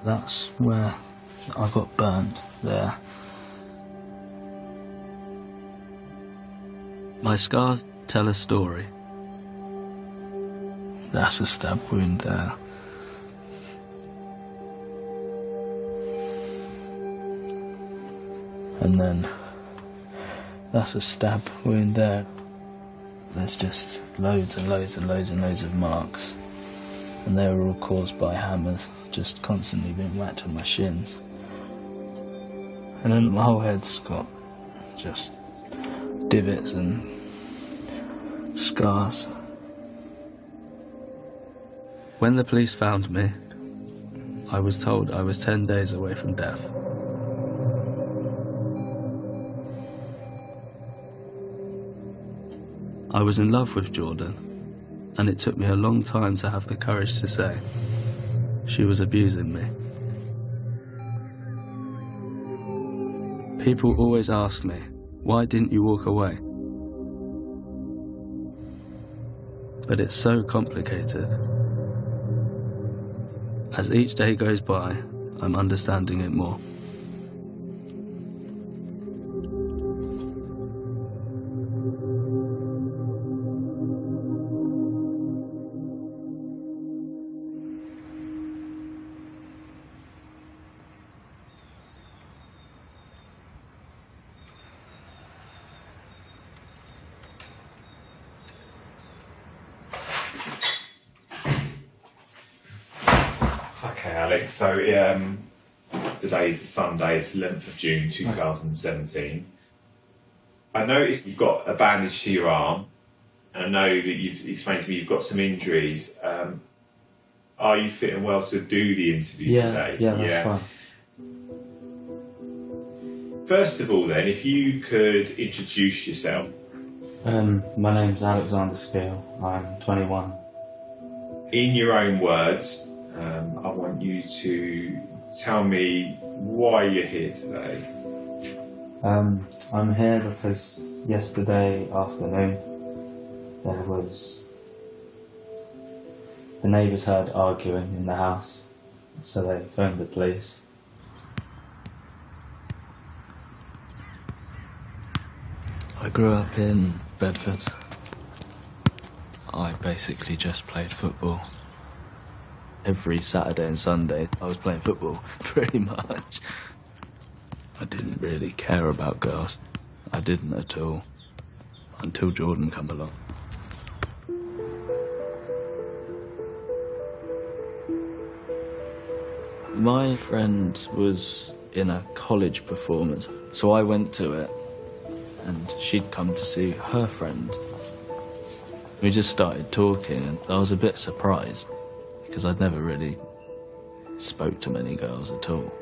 That's where I got burnt there. My scars tell a story. That's a stab wound there. And then that's a stab wound there. There's just loads and loads and loads and loads of marks. And they were all caused by hammers, just constantly being whacked on my shins. And then my whole head's got just divots and scars. When the police found me, I was told I was 10 days away from death. I was in love with Jordan, and it took me a long time to have the courage to say she was abusing me. People always ask me, why didn't you walk away? But it's so complicated. As each day goes by, I'm understanding it more. Okay, Alex, so today's Sunday, it's 11th of June 2017. I noticed you've got a bandage to your arm, and I know that you've explained to me you've got some injuries. Are you fit and well to do the interview today? Yeah, that's fine. First of all then, if you could introduce yourself. My name's Alexander Steele, I'm 21. In your own words, I want you to tell me why you're here today. I'm here because yesterday afternoon the neighbours heard arguing in the house, so they phoned the police. I grew up in Bedford. I basically just played football. Every Saturday and Sunday I was playing football, pretty much. I didn't really care about girls. I didn't at all. Until Jordan come along. My friend was in a college performance, so I went to it, and she'd come to see her friend. We just started talking, and I was a bit surprised, because I'd never really spoke to many girls at all.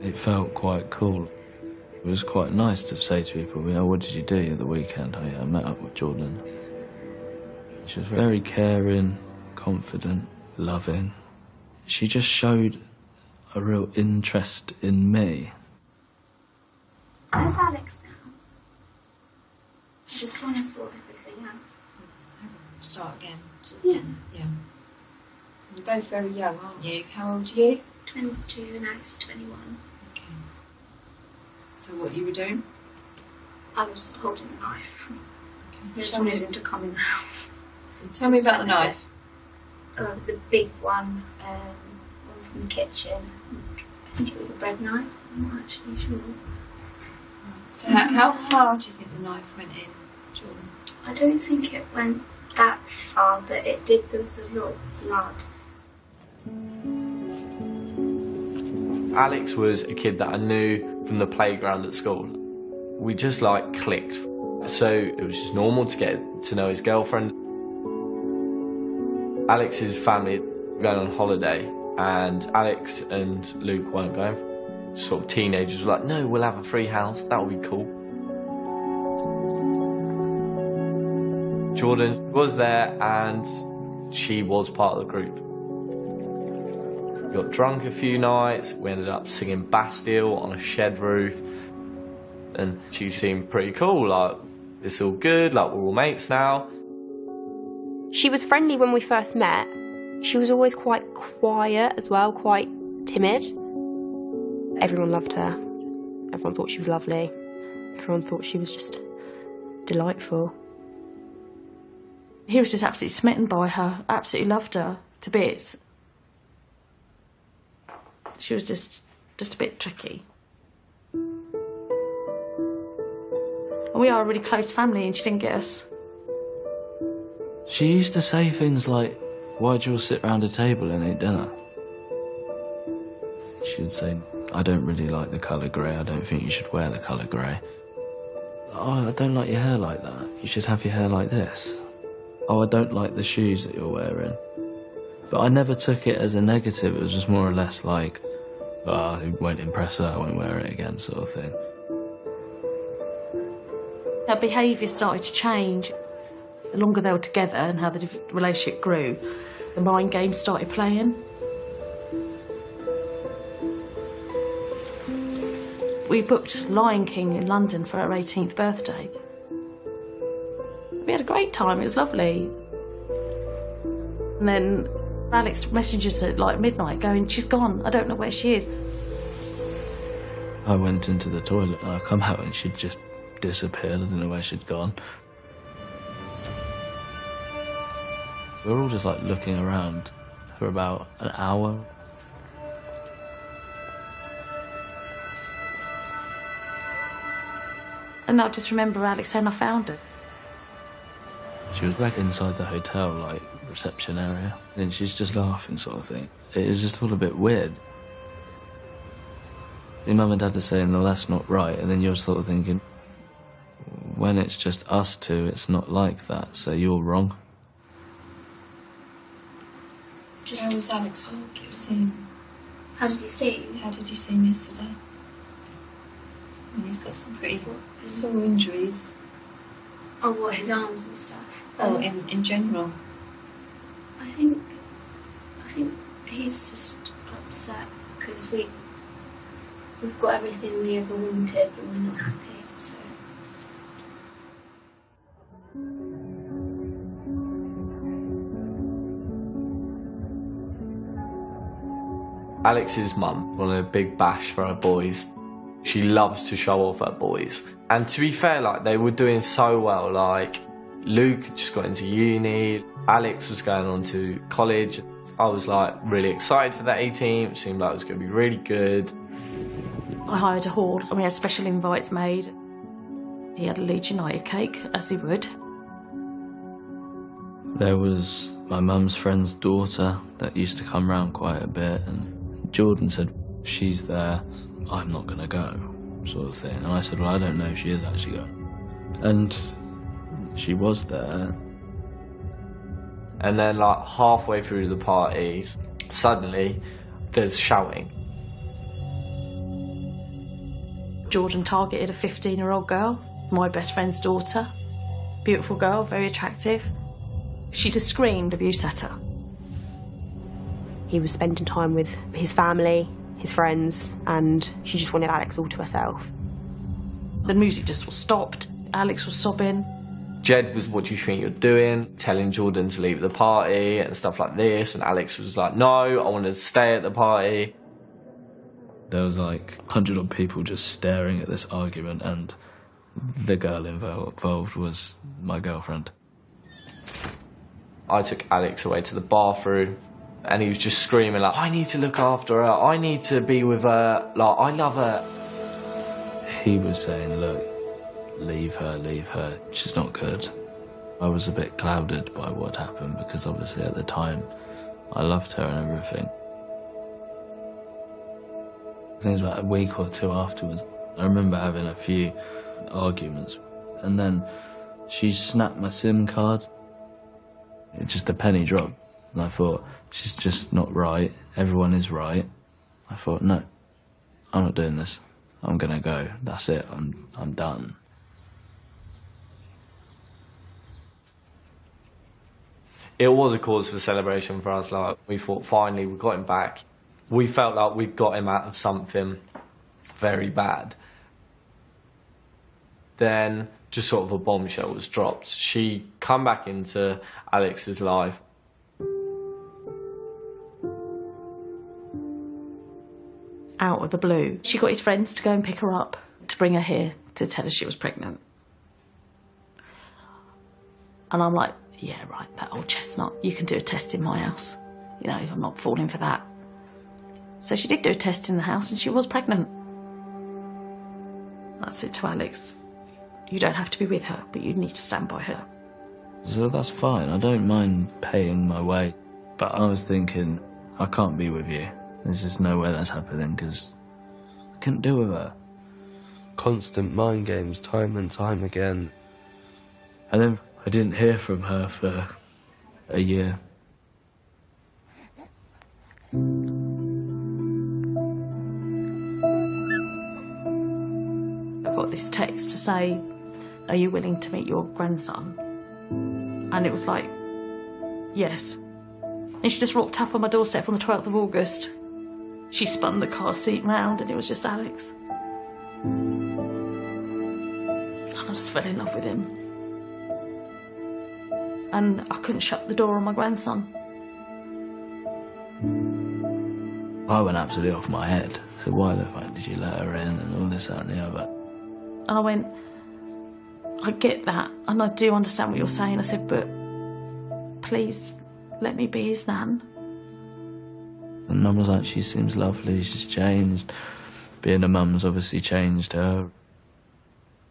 It felt quite cool. It was quite nice to say to people, you know, what did you do at the weekend? Oh yeah, I met up with Jordan. She was very caring, confident, loving. She just showed a real interest in me. Where's Alex now? I just want to sort everything out. Start again. Yeah. Yeah. You're both very young, aren't you? How old are you? 22 and Alex 21. Okay. So what you were doing? I was holding a knife. Okay. I just wanted him to come in the house. Tell me about the knife. Oh, it was a big one from the kitchen. I think it was a bread knife. I'm not actually sure. So how far do you think the knife went in, Jordan? I don't think it went that far, but it did. There was a lot of blood. Alex was a kid that I knew from the playground at school. We just like clicked. So it was just normal to get to know his girlfriend. Alex's family were going on holiday, and Alex and Luke weren't going. Sort of teenagers were like, no, we'll have a free house, that'll be cool. Jordan was there, and she was part of the group. We got drunk a few nights, we ended up singing Bastille on a shed roof, and she seemed pretty cool, like, it's all good, like, we're all mates now. She was friendly when we first met. She was always quite quiet as well, quite timid. Everyone loved her. Everyone thought she was lovely. Everyone thought she was just delightful. He was just absolutely smitten by her, absolutely loved her to bits. She was just a bit tricky. And we are a really close family and she didn't get us. She used to say things like, "Why'd you all sit round a table and eat dinner?" She would say, "I don't really like the colour grey, I don't think you should wear the colour grey." "Oh, I don't like your hair like that, you should have your hair like this." "Oh, I don't like the shoes that you're wearing." But I never took it as a negative, it was just more or less like, "Oh, it won't impress her, I won't wear it again," sort of thing. Her behaviour started to change. The longer they were together and how the relationship grew, the mind games started playing. We booked Lion King in London for her 18th birthday. We had a great time, it was lovely. And then Alex messages at like midnight going, "She's gone, I don't know where she is." I went into the toilet and I come out and she'd just disappeared, I didn't know where she'd gone. We were all just like looking around for about an hour. And I just remember Alex saying, "I found her." She was back inside the hotel, like, reception area, and she's just laughing sort of thing. It was just all a bit weird. Your mum and dad are saying, "No, that's not right," and then you're sort of thinking, when it's just us two, it's not like that, so you're wrong. How was Alex seeing? How does he see? How did he seem yesterday? And he's got some pretty sore injuries. Oh, what, his arms and stuff? Oh, in general. I think he's just upset because we've got everything we ever wanted, but we're not happy. So it's just. Alex's mum wanted a big bash for her boys. She loves to show off her boys. And to be fair, like, they were doing so well. Like, Luke just got into uni, Alex was going on to college. I was like really excited for that 18. It seemed like it was going to be really good. I hired a hall and we had special invites made. He had a Leeds United cake, as he would. There was my mum's friend's daughter that used to come round quite a bit, and Jordan said, "She's there, I'm not going to go," sort of thing. And I said, "Well, I don't know if she is actually going." And she was there. And then, like, halfway through the party, suddenly there's shouting. Jordan targeted a 15-year-old girl, my best friend's daughter. Beautiful girl, very attractive. She just screamed abuse at her. He was spending time with his family, his friends, and she just wanted Alex all to herself. The music just was stopped. Alex was sobbing. Jed was, "What do you think you're doing?" telling Jordan to leave the party and stuff like this. And Alex was like, "No, I want to stay at the party." There was like 100 odd people just staring at this argument, and the girl involved was my girlfriend. I took Alex away to the bathroom and he was just screaming like, "I need to look after her, I need to be with her, like, I love her." He was saying, "Look, leave her, she's not good." I was a bit clouded by what happened because obviously at the time I loved her and everything. Things like a week or two afterwards, I remember having a few arguments, and then she snapped my SIM card. It just a penny dropped, and I thought, she's just not right, everyone is right. I thought, no, I'm not doing this, I'm gonna go, that's it, I'm done. It was a cause for celebration for us. Like, we thought finally we got him back. We felt like we'd got him out of something very bad. Then just sort of a bombshell was dropped. She come back into Alex's life. out of the blue. She got his friends to go and pick her up, to bring her here to tell her she was pregnant. And I'm like, yeah, right, that old chestnut, you can do a test in my house. You know, I'm not falling for that. So she did do a test in the house and she was pregnant. I said to Alex, you don't have to be with her, but you need to stand by her. So that's fine, I don't mind paying my way. But I was thinking, I can't be with you. There's just no way that's happening, because I couldn't do with her. Constant mind games, time and time again. And then I didn't hear from her for a year. I got this text to say, are you willing to meet your grandson? And it was like, yes. And she just rocked up on my doorstep on the 12th of August. She spun the car seat round and it was just Alex. And I just fell in love with him. And I couldn't shut the door on my grandson. I went absolutely off my head. So why the fuck did you let her in and all this, that and the other? And I went, I get that, and I do understand what you're saying. I said, but please let me be his nan. And Mum was like, she seems lovely, she's changed. Being a mum's obviously changed her.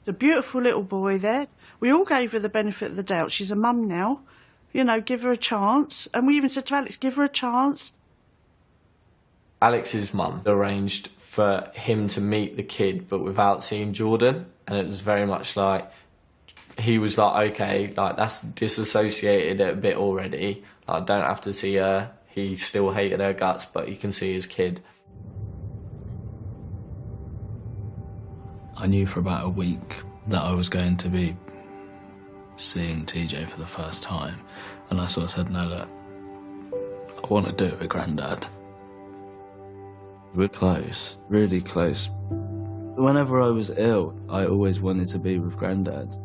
A beautiful little boy there. We all gave her the benefit of the doubt. She's a mum now. You know, give her a chance. And we even said to Alex, give her a chance. Alex's mum arranged for him to meet the kid, but without seeing Jordan. And it was very much like, he was like, okay, like that's disassociated it a bit already. Like, I don't have to see her. He still hated her guts, but you can see his kid. I knew for about a week that I was going to be seeing TJ for the first time. And I sort of said, no, look, I want to do it with Grandad. We're close, really close. Whenever I was ill, I always wanted to be with Grandad.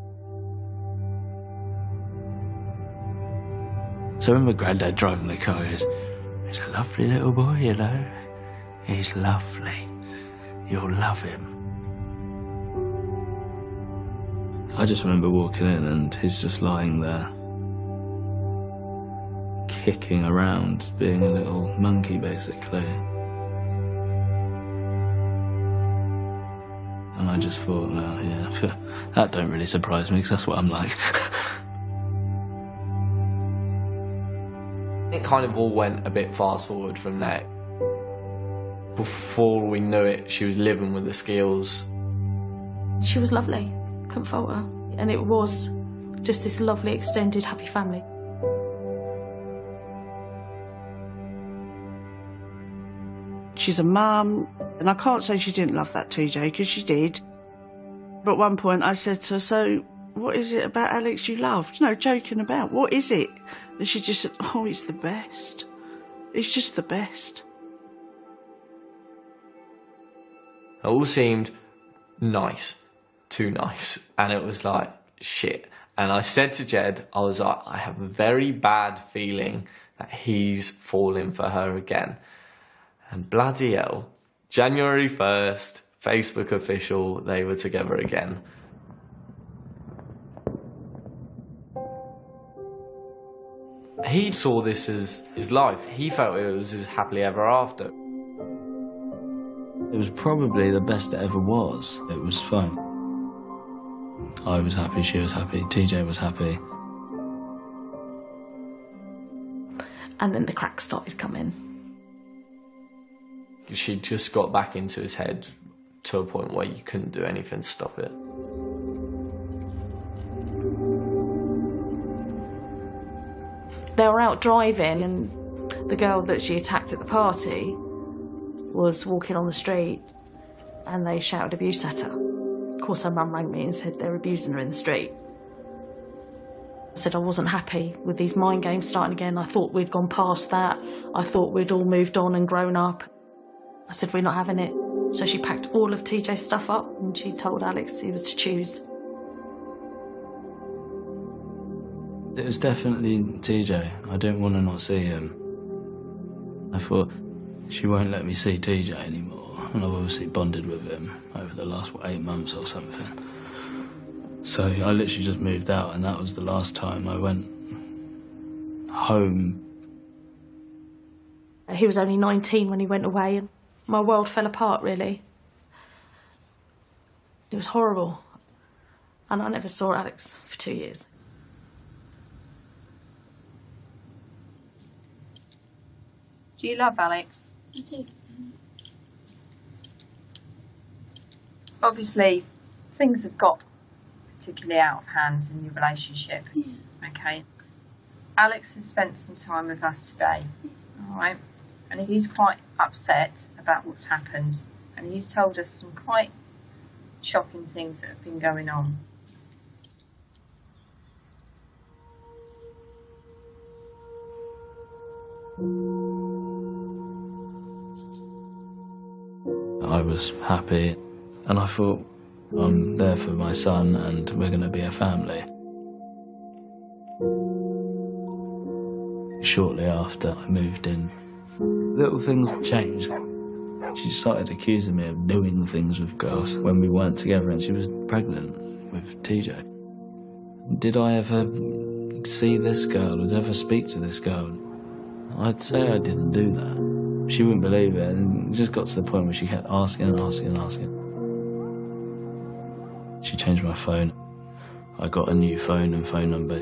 So I remember Grandad driving the car, he's a lovely little boy, you know. He's lovely. You'll love him. I just remember walking in and he's just lying there, kicking around, being a little monkey, basically. And I just thought, well, yeah, that don't really surprise me, because that's what I'm like. It kind of all went a bit fast forward from there. Before we knew it, she was living with the Skills. She was lovely, couldn't fault her. And it was just this lovely, extended, happy family. She's a mum, and I can't say she didn't love that TJ, because she did. But at one point I said to her, so what is it about Alex you loved? You know, joking about, what is it? And she just said, oh, he's the best. He's just the best. It all seemed nice, too nice, and it was like, shit. And I said to Jed, I was like, I have a very bad feeling that he's falling for her again. And bloody hell, January 1st, Facebook official, they were together again. He saw this as his life. He felt it was his happily ever after. It was probably the best it ever was. It was fun. I was happy, she was happy, TJ was happy. And then the cracks started coming. She just got back into his head to a point where you couldn't do anything to stop it. They were out driving and the girl that she attacked at the party was walking on the street and they shouted abuse at her. Of course, her mum rang me and said they're abusing her in the street. I said I wasn't happy with these mind games starting again. I thought we'd gone past that. I thought we'd all moved on and grown up. I said, we're not having it. So she packed all of TJ's stuff up and she told Alex he was to choose. It was definitely TJ. I didn't want to not see him. I thought, she won't let me see TJ anymore. and I've obviously bonded with him over the last, 8 months or something. So I literally just moved out, and that was the last time I went home. He was only 19 when he went away, and my world fell apart, really. It was horrible. And I never saw Alex for 2 years. Do you love Alex? I do. Obviously, things have got particularly out of hand in your relationship. Yeah. Okay. Alex has spent some time with us today, all right? And he's quite upset about what's happened. And he's told us some quite shocking things that have been going on. I was happy, and I thought, I'm there for my son and we're going to be a family. Shortly after I moved in, little things changed. She started accusing me of doing things with girls when we weren't together, and she was pregnant with TJ. Did I ever see this girl? Did I ever speak to this girl? I'd say I didn't do that. She wouldn't believe it, and it just got to the point where she kept asking and asking and asking. She changed my phone. I got a new phone and phone number.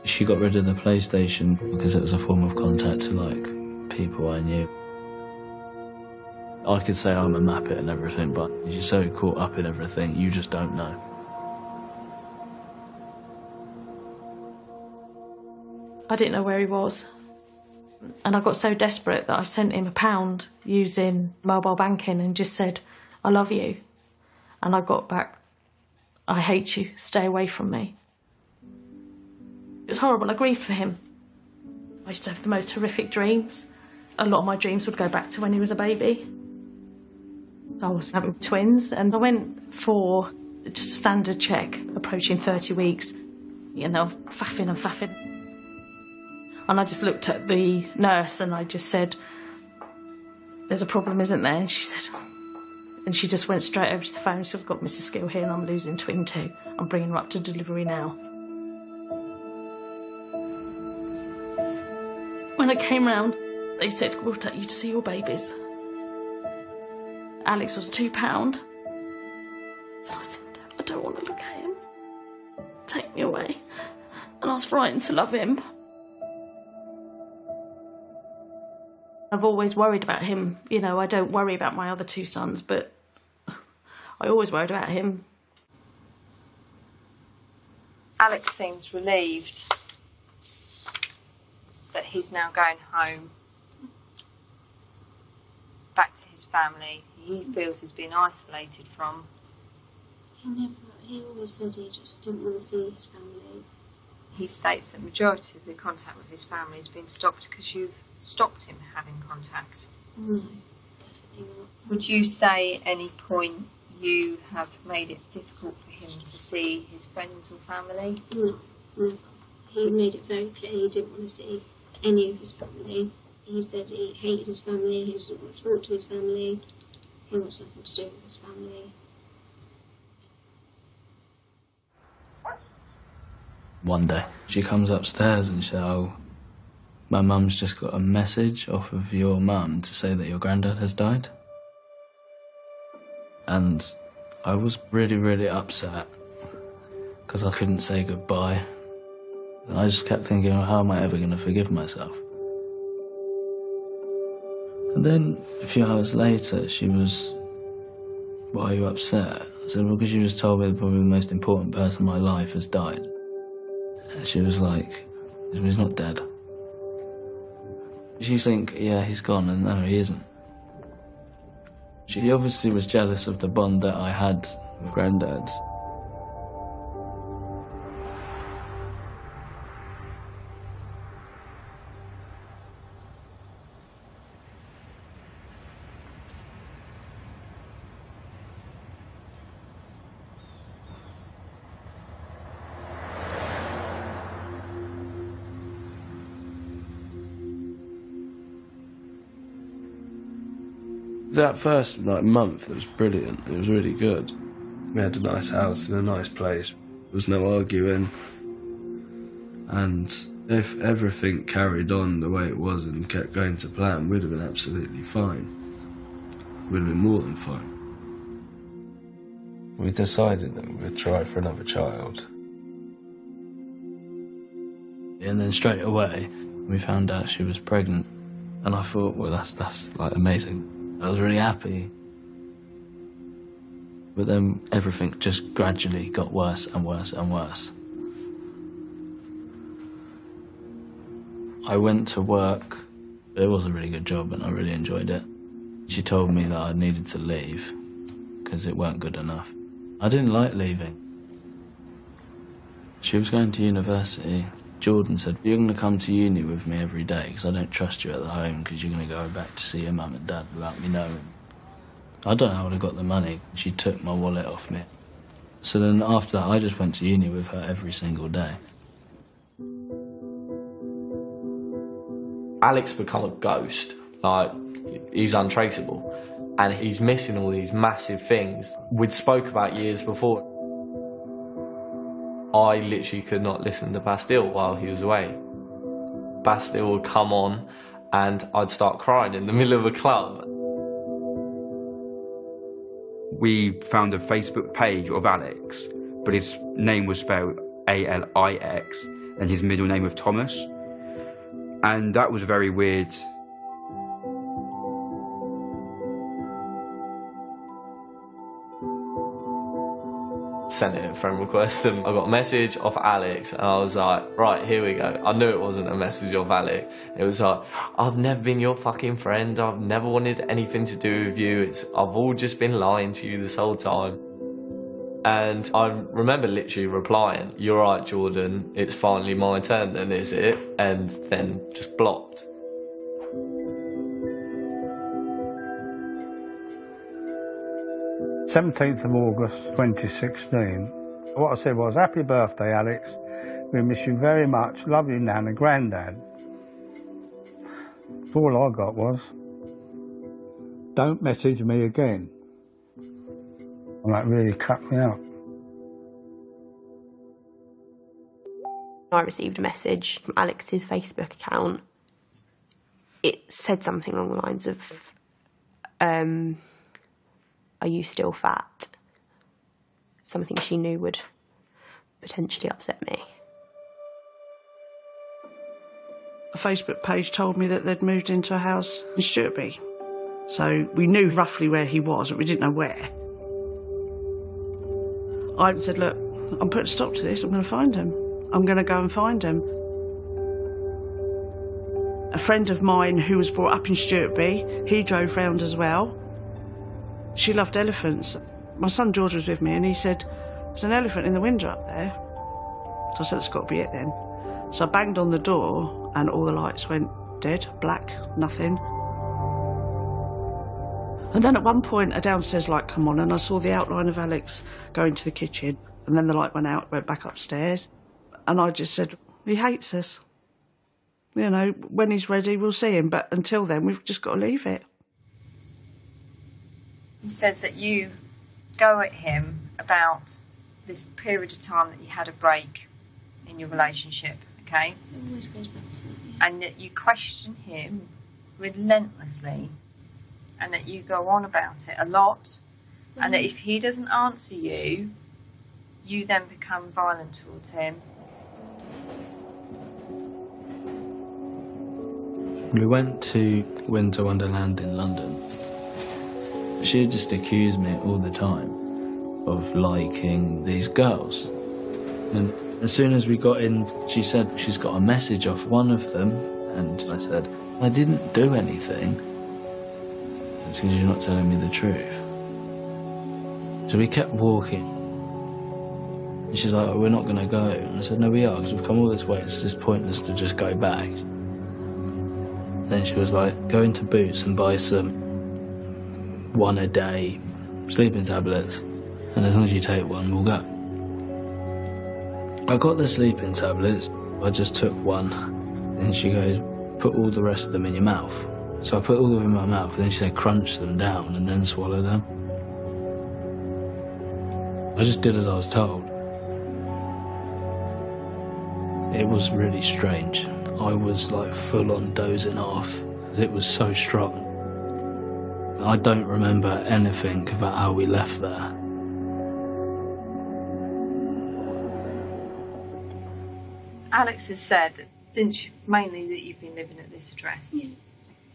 She got rid of the PlayStation because it was a form of contact to, like, people I knew. I could say I'm a muppet and everything, but you're so caught up in everything, you just don't know. I didn't know where he was. And I got so desperate that I sent him £1 using mobile banking and just said, I love you. And I got back, I hate you, stay away from me. It was horrible, I grieved for him. I used to have the most horrific dreams. A lot of my dreams would go back to when he was a baby. I was having twins, and I went for just a standard check, approaching 30 weeks. You know, faffing and faffing. And I just looked at the nurse and I just said, there's a problem, isn't there? And she said, and she just went straight over to the phone. She said, I've got Mrs. Skill here and I'm losing twin too. I'm bringing her up to delivery now. When I came round, they said, we'll take you to see your babies. Alex was £2. So I said, I don't want to look at him. Take me away. And I was frightened to love him. I've always worried about him. You know, I don't worry about my other 2 sons, but I always worried about him. Alex seems relieved that he's now going home, back to his family. He feels he's been isolated from. He always said he just didn't want to see his family. He states that the majority of the contact with his family has been stopped because you've stopped him having contact. No, definitely not. Would you say at any point you have made it difficult for him to see his friends or family? No. He made it very clear he didn't want to see any of his family. He said he hated his family, he didn't want to talk to his family, he wants nothing to do with his family. One day, she comes upstairs and she said, oh, my mum's just got a message off of your mum to say that your granddad has died. And I was really, really upset because I couldn't say goodbye. I just kept thinking, oh, how am I ever going to forgive myself? And then a few hours later, she was, why are you upset? I said, well, because you was told me probably the most important person in my life has died. And she was like, he's not dead. She think, yeah, he's gone, and no, he isn't. She obviously was jealous of the bond that I had with Grandad's. That first month, it was brilliant. It was really good. We had a nice house in a nice place. There was no arguing. And if everything carried on the way it was and kept going to plan, we'd have been absolutely fine. We'd have been more than fine. We decided that we'd try for another child. And then straight away, we found out she was pregnant. And I thought, well, that's like amazing. I was really happy. But then everything just gradually got worse and worse and worse. I went to work. It was a really good job and I really enjoyed it. She told me that I needed to leave because it weren't good enough. I didn't like leaving. She was going to university. Jordan said, you're going to come to uni with me every day because I don't trust you at the home because you're going to go back to see your mum and dad without me knowing. I don't know how I would have got the money. She took my wallet off me. So then after that, I just went to uni with her every single day. Alex become a ghost. Like, he's untraceable. And he's missing all these massive things we'd spoke about years before. I literally could not listen to Bastille while he was away. Bastille would come on and I'd start crying in the middle of a club. We found a Facebook page of Alex, but his name was spelled A-L-I-X and his middle name was Thomas. And that was very weird. Sent in a friend request and I got a message off Alex and I was like, right, here we go. I knew it wasn't a message off Alex. It was like, I've never been your fucking friend. I've never wanted anything to do with you. I've all just been lying to you this whole time. And I remember literally replying, you're right, Jordan, it's finally my turn then, is it? And then just blocked. "17th of August 2016. What I said was, happy birthday, Alex. We miss you very much. Love you, Nan and Grandad. All I got was, don't message me again. And that really cut me out. I received a message from Alex's Facebook account. It said something along the lines of, are you still fat? Something she knew would potentially upset me. A Facebook page told me that they'd moved into a house in Stuartby. So we knew roughly where he was, but we didn't know where. I said, look, I'm putting a stop to this. I'm going to find him. I'm going to go and find him. A friend of mine who was brought up in Stuartby, he drove round as well. She loved elephants. My son George was with me and he said, there's an elephant in the window up there. So I said, it's got to be it then. So I banged on the door and all the lights went dead, black, nothing. And then at one point a downstairs light come on and I saw the outline of Alex going to the kitchen, and then the light went out, went back upstairs, and I just said, he hates us. You know, when he's ready we'll see him, but until then we've just got to leave it. He says that you go at him about this period of time that you had a break in your relationship, okay? It always goes back to that, yeah. And that you question him relentlessly, and that you go on about it a lot, and that if he doesn't answer you, you then become violent towards him. We went to Winter Wonderland in London. She just accused me all the time of liking these girls. And as soon as we got in, she said she's got a message off one of them, and I said, I didn't do anything. It's because you're not telling me the truth. So we kept walking. And she's like, we're not going to go. And I said, no, we are, because we've come all this way. It's just pointless to just go back. Then she was like, go into Boots and buy some 1 a day sleeping tablets. And as long as you take one, we'll go. I got the sleeping tablets. I just took one. And she goes, put all the rest of them in your mouth. So I put all of them in my mouth, and then she said crunch them down and then swallow them. I just did as I was told. It was really strange. I was like full on dozing off. It was so strong. I don't remember anything about how we left there. Alex has said, since mainly that you've been living at this address,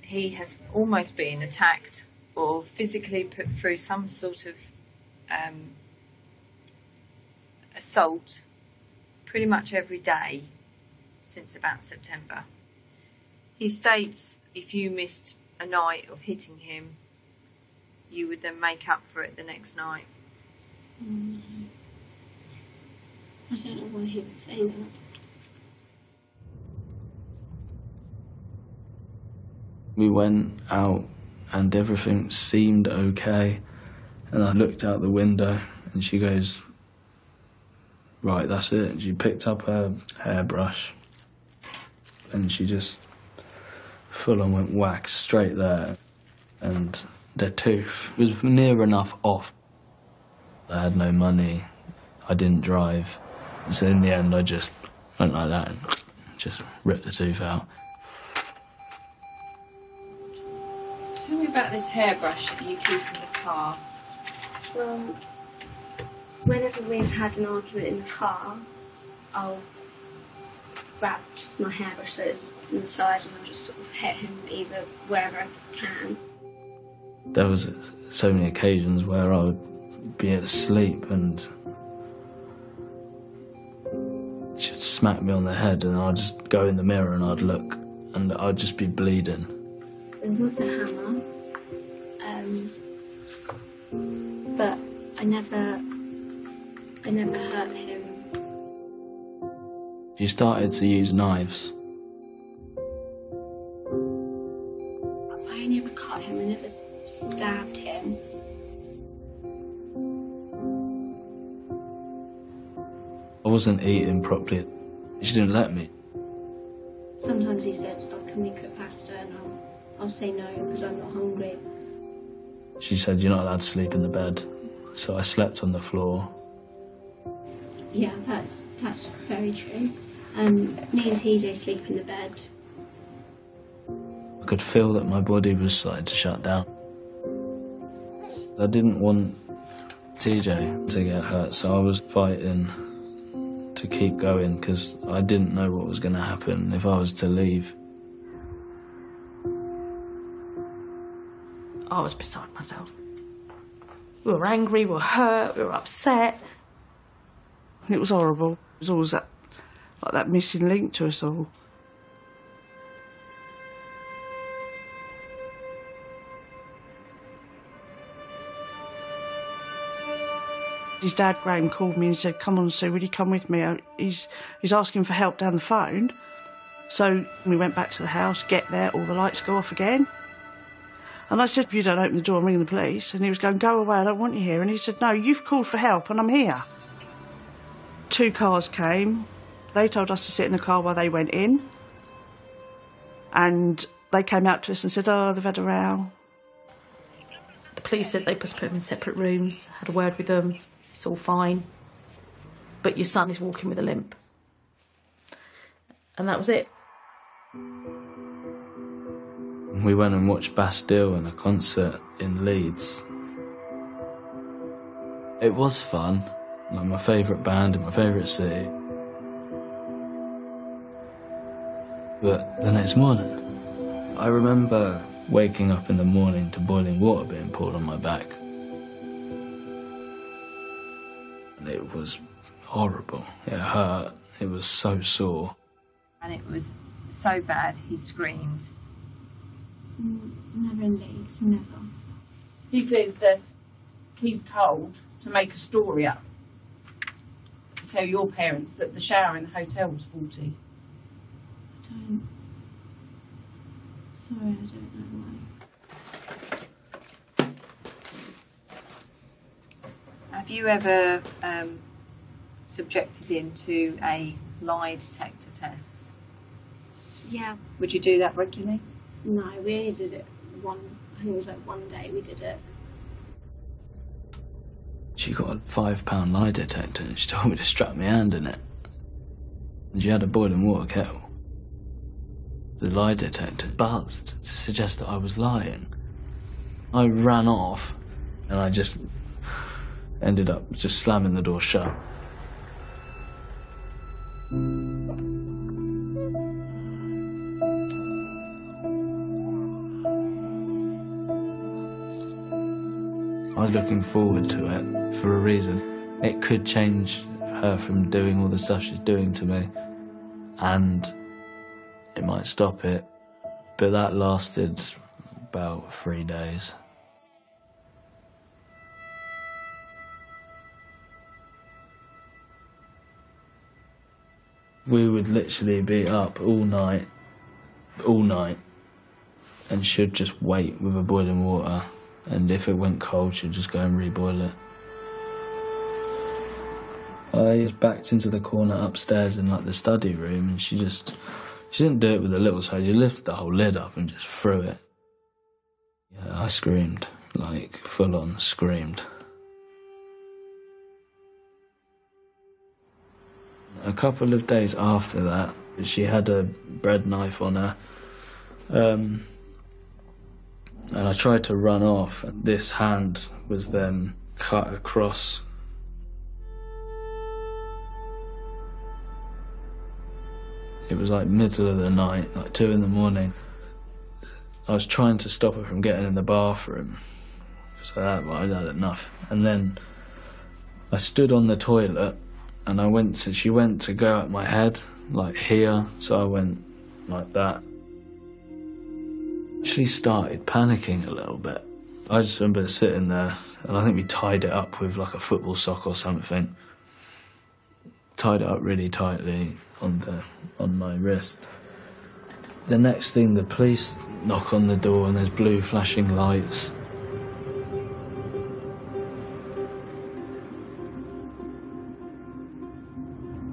he has almost been attacked or physically put through some sort of assault pretty much every day since about September. He states if you missed a night of hitting him, you would then make up for it the next night. I don't know why he would say that. We went out and everything seemed okay, and I looked out the window and she goes, right, that's it. And she picked up her hairbrush and she just full on went whack straight there, and the tooth was near enough off. I had no money, I didn't drive, so in the end I just went like that and just ripped the tooth out. Tell me about this hairbrush that you keep in the car. Well, whenever we've had an argument in the car, I'll grab just my hairbrush so it's on the side and I'll just sort of hit him either wherever I can. There was so many occasions where I would be asleep and she'd smack me on the head, and I'd just go in the mirror and I'd look and I'd just be bleeding. There was a hammer, but I never hurt him. She started to use knives. I only ever cut him, I never stabbed him. I wasn't eating properly. She didn't let me. Sometimes he said, oh, can we cook pasta? And I'll say no because I'm not hungry. She said, you're not allowed to sleep in the bed. So I slept on the floor. Yeah, that's very true. Me and TJ sleep in the bed. I could feel that my body was starting to shut down. I didn't want TJ to get hurt, so I was fighting to keep going because I didn't know what was going to happen if I was to leave. I was beside myself. We were angry, we were hurt, we were upset. It was horrible. It was always that missing link to us all. His dad, Graham, called me and said, come on, Sue, will you come with me? He's asking for help down the phone. So we went back to the house, get there, all the lights go off again. And I said, if you don't open the door, I'm ringing the police. And he was going, go away, I don't want you here. And he said, no, you've called for help and I'm here. 2 cars came. They told us to sit in the car while they went in. And they came out to us and said, oh, they've had a row. The police said they put them in separate rooms, had a word with them, it's all fine. But your son is walking with a limp. And that was it. We went and watched Bastille in a concert in Leeds. It was fun, like my favourite band in my favourite city. But the next morning, I remember waking up in the morning to boiling water being poured on my back. And it was horrible. It hurt. It was so sore. And it was so bad, he screamed. Never in Leeds, never. He says that he's told to make a story up to tell your parents that the shower in the hotel was faulty. I don't. Sorry, I don't know why. Have you ever subjected him to a lie detector test? Yeah. Would you do that regularly? No, we only did it I think it was like one day we did it. She got a £5 lie detector and she told me to strap my hand in it. And she had a boiling water kettle. The lie detector buzzed to suggest that I was lying. I ran off and I just ended up just slamming the door shut. I was looking forward to it for a reason. It could change her from doing all the stuff she's doing to me, and it might stop it, but that lasted about 3 days. We would literally be up all night, and she'd just wait with a boiling water. And if it went cold, she'd just go and reboil it. I was backed into the corner upstairs in like the study room, and she didn't do it with a little side. You lift the whole lid up and just threw it. Yeah, I screamed, like full on screamed. A couple of days after that, she had a bread knife on her. And I tried to run off, and this hand was then cut across. It was like middle of the night, like 2 in the morning. I was trying to stop her from getting in the bathroom, so I'd had enough. And then I stood on the toilet, and she went to go at my head, like here, so I went like that. She started panicking a little bit. I just remember sitting there, and I think we tied it up with like a football sock or something. Tied it up really tightly on my wrist. The next thing, the police knock on the door and there's blue flashing lights.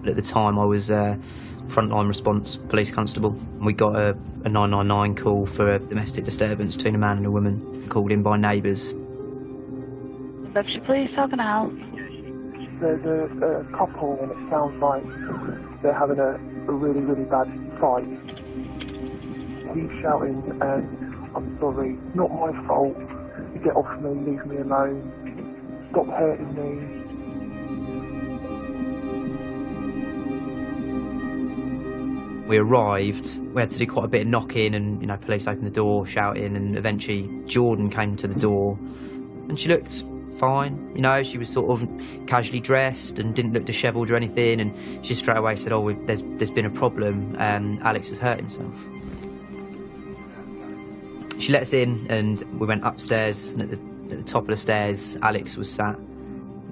At the time I was frontline response police constable. We got a 999 call for a domestic disturbance between a man and a woman, called in by neighbours. Bedfordshire Police, how can I help? There's a couple and it sounds like they're having a really, really bad fight. He's shouting and I'm sorry, not my fault, get off me, leave me alone, stop hurting me. We arrived, we had to do quite a bit of knocking and, police opened the door, shouting, and eventually Jordan came to the door and she looked fine, she was sort of casually dressed and didn't look dishevelled or anything, and she straight away said, there's been a problem, Alex has hurt himself. She let us in and we went upstairs, and at the top of the stairs Alex was sat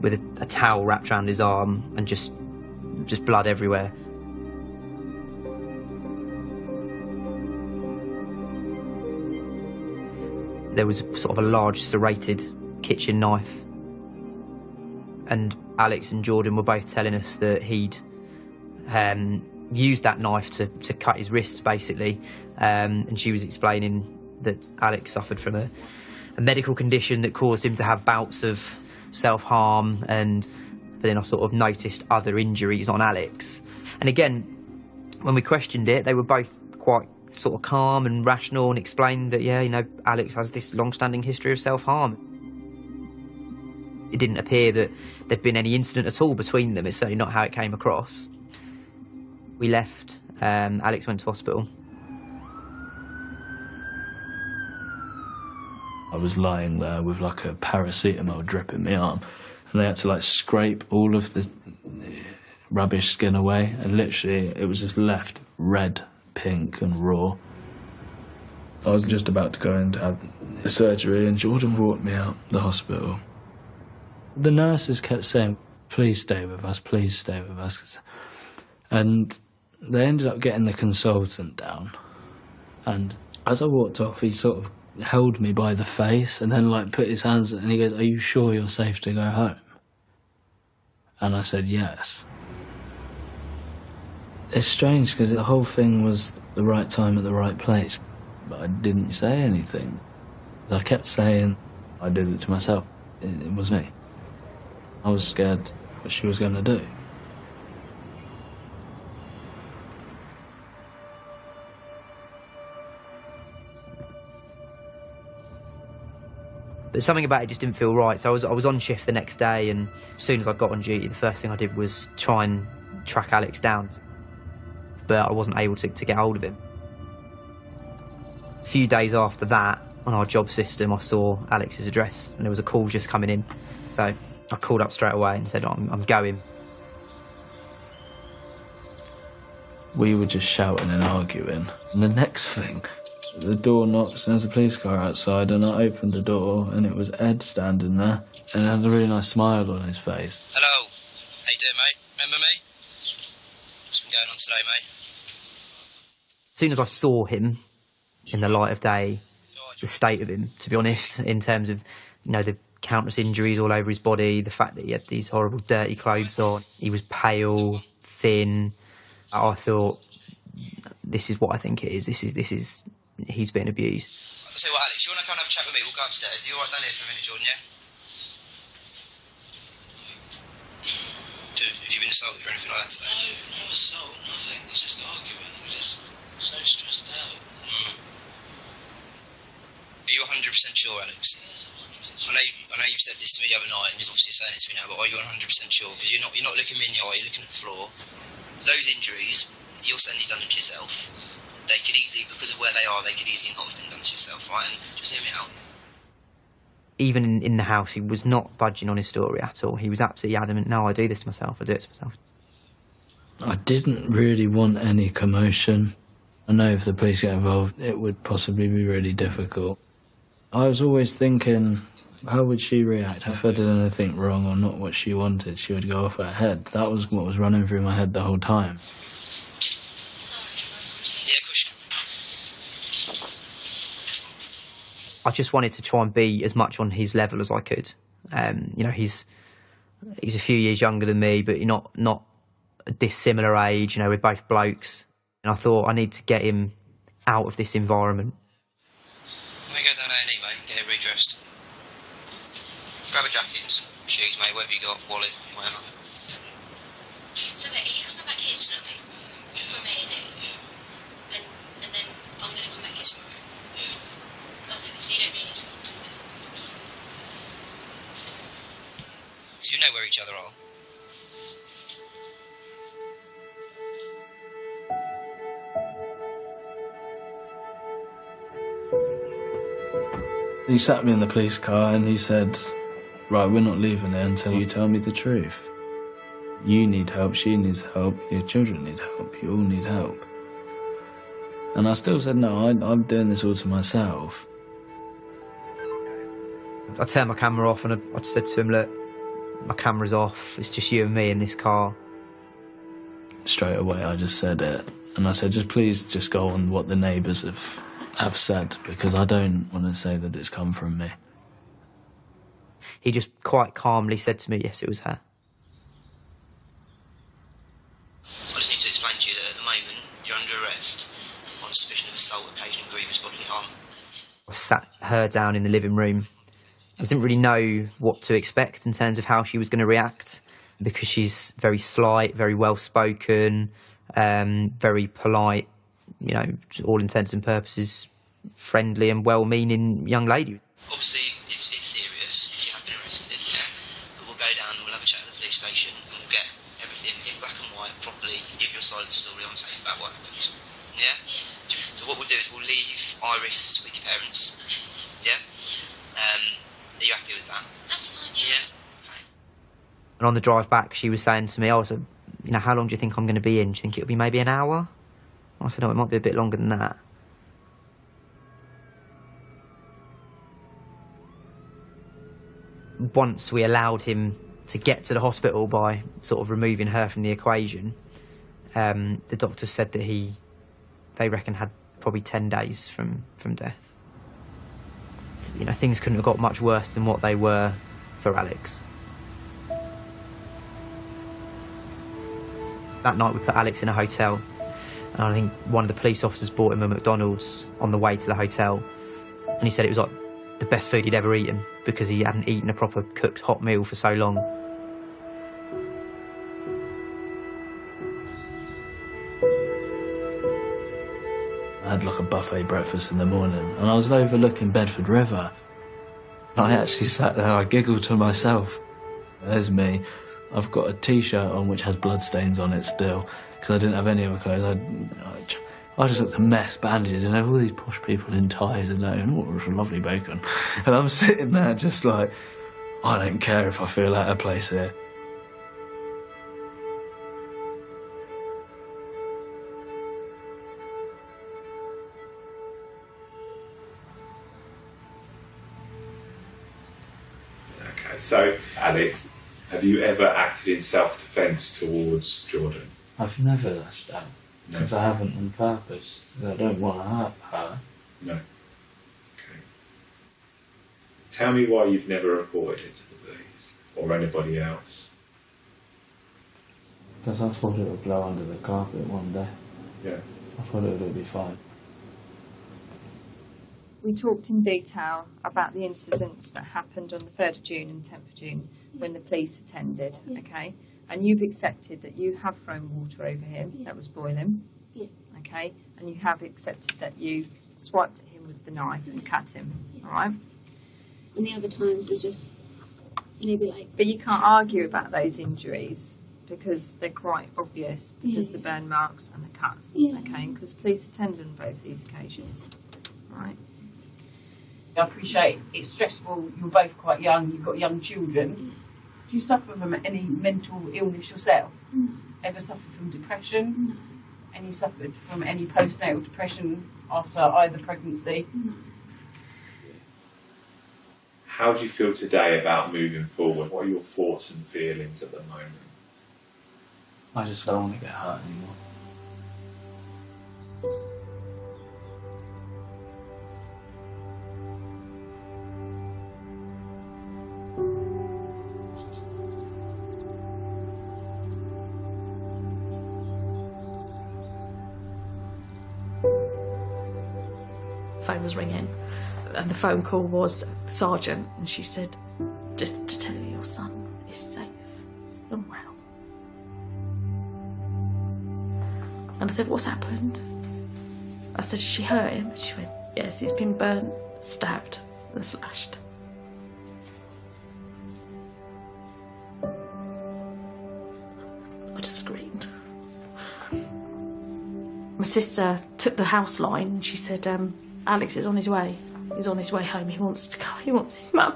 with a towel wrapped around his arm and just blood everywhere. There was sort of a large serrated kitchen knife, and Alex and Jordan were both telling us that he'd used that knife to cut his wrists, basically, and she was explaining that Alex suffered from a medical condition that caused him to have bouts of self-harm, but then I sort of noticed other injuries on Alex. And again, when we questioned it, they were both quite sort of calm and rational and explained that, Alex has this long-standing history of self-harm. It didn't appear that there'd been any incident at all between them. It's certainly not how it came across. We left, Alex went to hospital. I was lying there with like a paracetamol drip in my arm, and they had to like scrape all of the rubbish skin away, and literally it was just left red, pink and raw. I was just about to go in to have the surgery and Jordan brought me out the hospital. The nurses kept saying, please stay with us, please stay with us. And they ended up getting the consultant down. And as I walked off, he sort of held me by the face and then like put his hands and he goes, are you sure you're safe to go home? And I said, yes. It's strange because the whole thing was the right time at the right place. but I didn't say anything. I kept saying I did it to myself. It was me. I was scared what she was going to do. But something about it just didn't feel right. So I was on shift the next day, and as soon as I got on duty, the first thing I did was try and track Alex down. But I wasn't able to get hold of him. A few days after that, on our job system, I saw Alex's address, and there was a call just coming in. So I called up straight away and said, I'm going. We were just shouting and arguing. And the next thing, the door knocks and there's a police car outside, and I opened the door and it was Ed standing there and had a really nice smile on his face. Hello. How you doing, mate? Remember me? What's been going on today, mate? As soon as I saw him in the light of day, the state of him, to be honest, in terms of, you know, the countless injuries all over his body, the fact that he had these horrible dirty clothes on, he was pale, thin, I thought, this is what I think it is. This is he's been abused. I'll tell you what, Alex, you want to come and have a chat with me? We'll go upstairs. Are you alright down here for a minute, Jordan, yeah? Dude, have you been assaulted or anything like that today? No assault, nothing. It's just an argument. I'm just so stressed out. Are you 100% sure, Alex? Yes, I'm 100% sure. I know you've said this to me the other night, and you're obviously saying it to me now, but are you 100% sure? Because you're not looking me in the eye, you're looking at the floor. Those injuries, you're saying you've done them to yourself. They could easily, because of where they are, they could easily not have been done to yourself, right? And just hear me out. Even in the house, he was not budging on his story at all. He was absolutely adamant, no, I do this to myself, I do it to myself. I didn't really want any commotion. I know if the police get involved, it would possibly be really difficult. I was always thinking, how would she react if I did anything wrong or not what she wanted? She would go off her head. That was what was running through my head the whole time. I just wanted to try and be as much on his level as I could. You know, he's a few years younger than me, but not a dissimilar age. You know, we're both blokes, and I thought I need to get him out of this environment. Let me go down A&E, mate, and get him redressed. Grab a jacket and some shoes, mate, whatever you got, wallet, whatever. So, mate, are you coming back here tonight, mate? From A&E? Yeah. And then I'm going to come back here tomorrow? Yeah. Okay, so you don't mean it's not coming back? So you know where each other are? He sat me in the police car and he said, right, we're not leaving it until you tell me the truth. You need help, she needs help, your children need help, you all need help. And I still said, no, I'm doing this all to myself. I turned my camera off and I said to him, look, my camera's off, it's just you and me in this car. Straight away I just said it. And I said, just please just go on what the neighbours have said, because I don't want to say that it's come from me. He just quite calmly said to me, yes, it was her. I just need to explain to you that at the moment you're under arrest on suspicion of assault occasioning grievous bodily harm. I sat her down in the living room. I didn't really know what to expect in terms of how she was going to react, because she's very slight, very well-spoken, very polite, you know, to all intents and purposes, friendly and well-meaning young lady. Obviously, it's serious, you have been arrested, yeah? But we'll go down and we'll have a chat at the police station and we'll get everything in black and white properly, give your side of the story on saying about what happened. Yeah? So what we'll do is we'll leave Iris with your parents. Yeah? Are you happy with that? That's fine, yeah. And on the drive back, she was saying to me, oh, so, you know, how long do you think I'm going to be in? Do you think it'll be maybe an hour? I said, oh, it might be a bit longer than that. Once we allowed him to get to the hospital by sort of removing her from the equation, the doctor said that they reckon had probably 10 days from death. You know, things couldn't have got much worse than what they were for Alex. That night we put Alex in a hotel. And I think one of the police officers bought him a McDonald's on the way to the hotel. And he said it was like the best food he'd ever eaten because he hadn't eaten a proper cooked hot meal for so long. I had like a buffet breakfast in the morning and I was overlooking Bedford River. I actually sat there, I giggled to myself. There's me. I've got a t-shirt on which has bloodstains on it still because I didn't have any other clothes. I just looked a mess, bandages, and all these posh people in ties and that, and it was a lovely bacon. And I'm sitting there just like, I don't care if I feel out of place here. Okay, so Alex, have you ever acted in self-defence towards Jordan? I've never lashed out. Because I haven't on purpose. I don't want to hurt her. No. Okay. Tell me why you've never reported it to the police or anybody else. Because I thought it would blow under the carpet one day. Yeah. I thought it would be fine. We talked in detail about the incidents that happened on the 3rd of June and 10th of June when the police attended, okay? And you've accepted that you have thrown water over him that was boiling, okay? And you have accepted that you swiped at him with the knife and cut him, all right? And the other times were just maybe like... But you can't argue about those injuries because they're quite obvious because the burn marks and the cuts, okay? Because police attended on both these occasions, all right? I appreciate it's stressful, you're both quite young, you've got young children. Do you suffer from any mental illness yourself? Ever suffer from depression? Any suffered from any postnatal depression after either pregnancy? How do you feel today about moving forward? What are your thoughts and feelings at the moment? I just don't want to get hurt anymore. Phone was ringing and the phone call was the sergeant and she said, just to tell you your son is safe and well. And I said, what's happened? I said, did she hurt him? She went, yes, he's been burnt, stabbed and slashed. I just screamed. My sister took the house line and she said, Alex is on his way. He's on his way home. He wants to go. He wants his mum.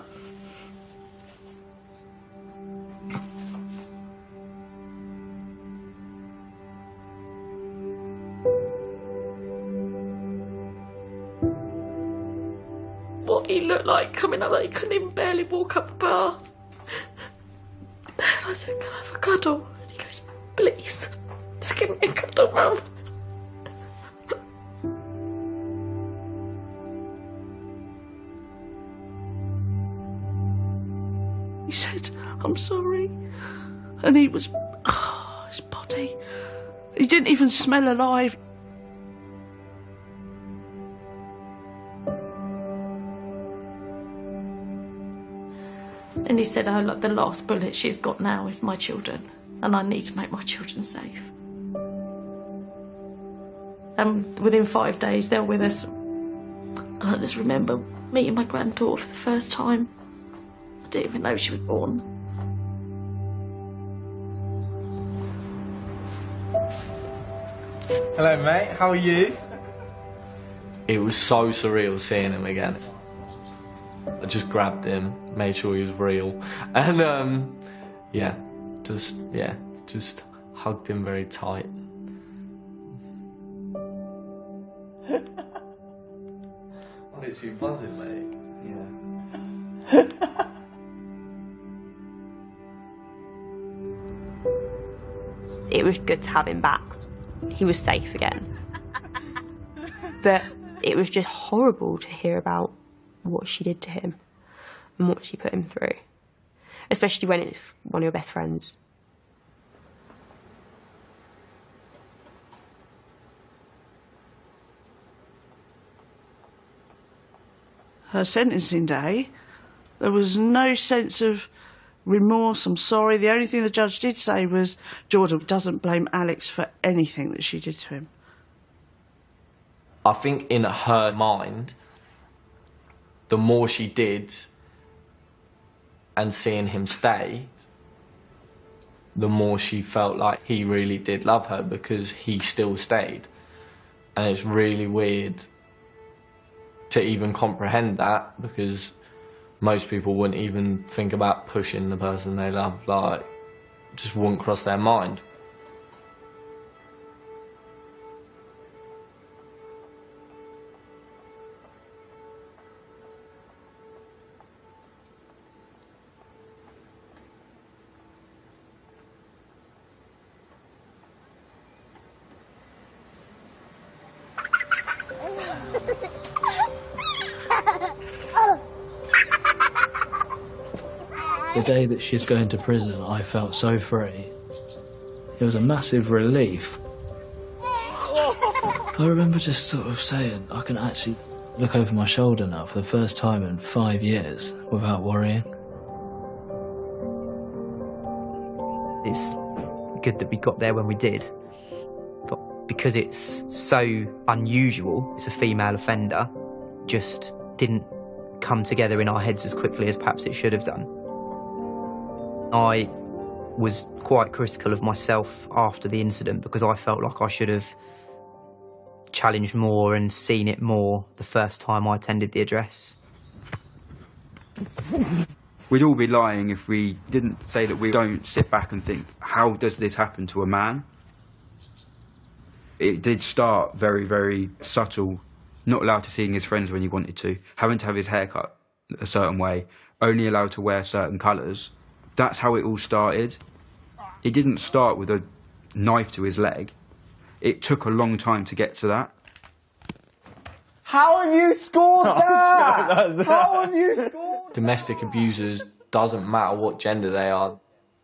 What he looked like coming up, he couldn't even barely walk up a path. And I said, can I have a cuddle? And he goes, please, just give me a cuddle, Mum. He said, I'm sorry. And he was, his body, he didn't even smell alive. And he said, oh, look, the last bullet she's got now is my children, and I need to make my children safe. And within 5 days, they're with us. And I just remember meeting my granddaughter for the first time. I didn't even know she was born. Hello, mate. How are you? It was so surreal seeing him again. I just grabbed him, made sure he was real, and just hugged him very tight. I'm literally buzzing, mate. Yeah. It was good to have him back. He was safe again. But it was just horrible to hear about what she did to him and what she put him through. Especially when it's one of your best friends. her sentencing day, there was no sense of remorse, I'm sorry. The only thing the judge did say was Jordan doesn't blame Alex for anything that she did to him. I think in her mind, the more she did and seeing him stay, the more she felt like he really did love her because he still stayed. And it's really weird to even comprehend that, because most people wouldn't even think about pushing the person they love, like, just wouldn't cross their mind. The day that she's going to prison, I felt so free. It was a massive relief. I remember just sort of saying, I can actually look over my shoulder now for the first time in 5 years without worrying. It's good that we got there when we did. But because it's so unusual, it's a female offender, just didn't come together in our heads as quickly as perhaps it should have done. I was quite critical of myself after the incident because I felt like I should have challenged more and seen it more the first time I attended the address. We'd all be lying if we didn't say that we don't sit back and think, how does this happen to a man? It did start very, very subtle, not allowed to see his friends when he wanted to, having to have his hair cut a certain way, only allowed to wear certain colours. That's how it all started. It didn't start with a knife to his leg. It took a long time to get to that. How have you scored that? How have you scored? Domestic abusers, doesn't matter what gender they are.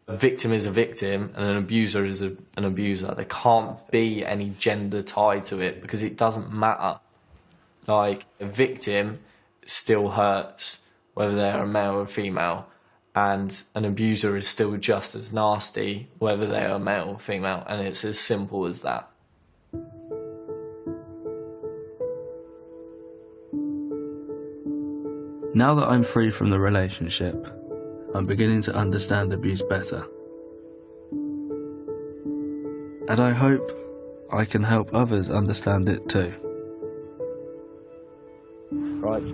A victim is a victim and an abuser is an abuser. There can't be any gender tied to it because it doesn't matter. Like, a victim still hurts whether they're a male or a female, and an abuser is still just as nasty whether they are male or female, and it's as simple as that. Now that I'm free from the relationship, I'm beginning to understand abuse better. And I hope I can help others understand it too. Right,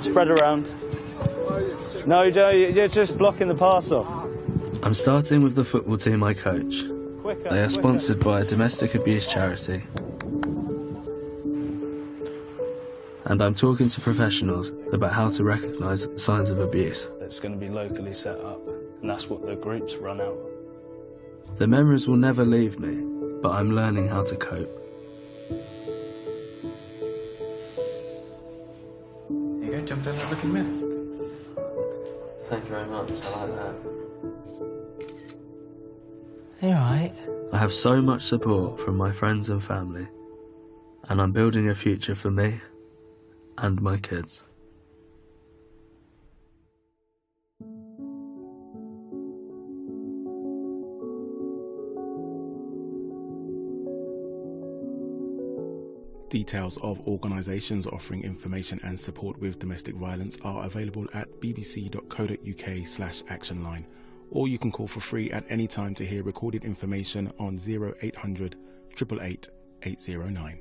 spread around. No, Joe, you're just blocking the pass off. I'm starting with the football team I coach. They are sponsored by a domestic abuse charity. And I'm talking to professionals about how to recognise signs of abuse. It's going to be locally set up, and that's what the groups run out of. The memories will never leave me, but I'm learning how to cope. There you go, jump down that looking mess. Thank you very much, I like that. You alright? I have so much support from my friends and family, and I'm building a future for me and my kids. Details of organisations offering information and support with domestic violence are available at bbc.co.uk/actionline, or you can call for free at any time to hear recorded information on 0800 888 809.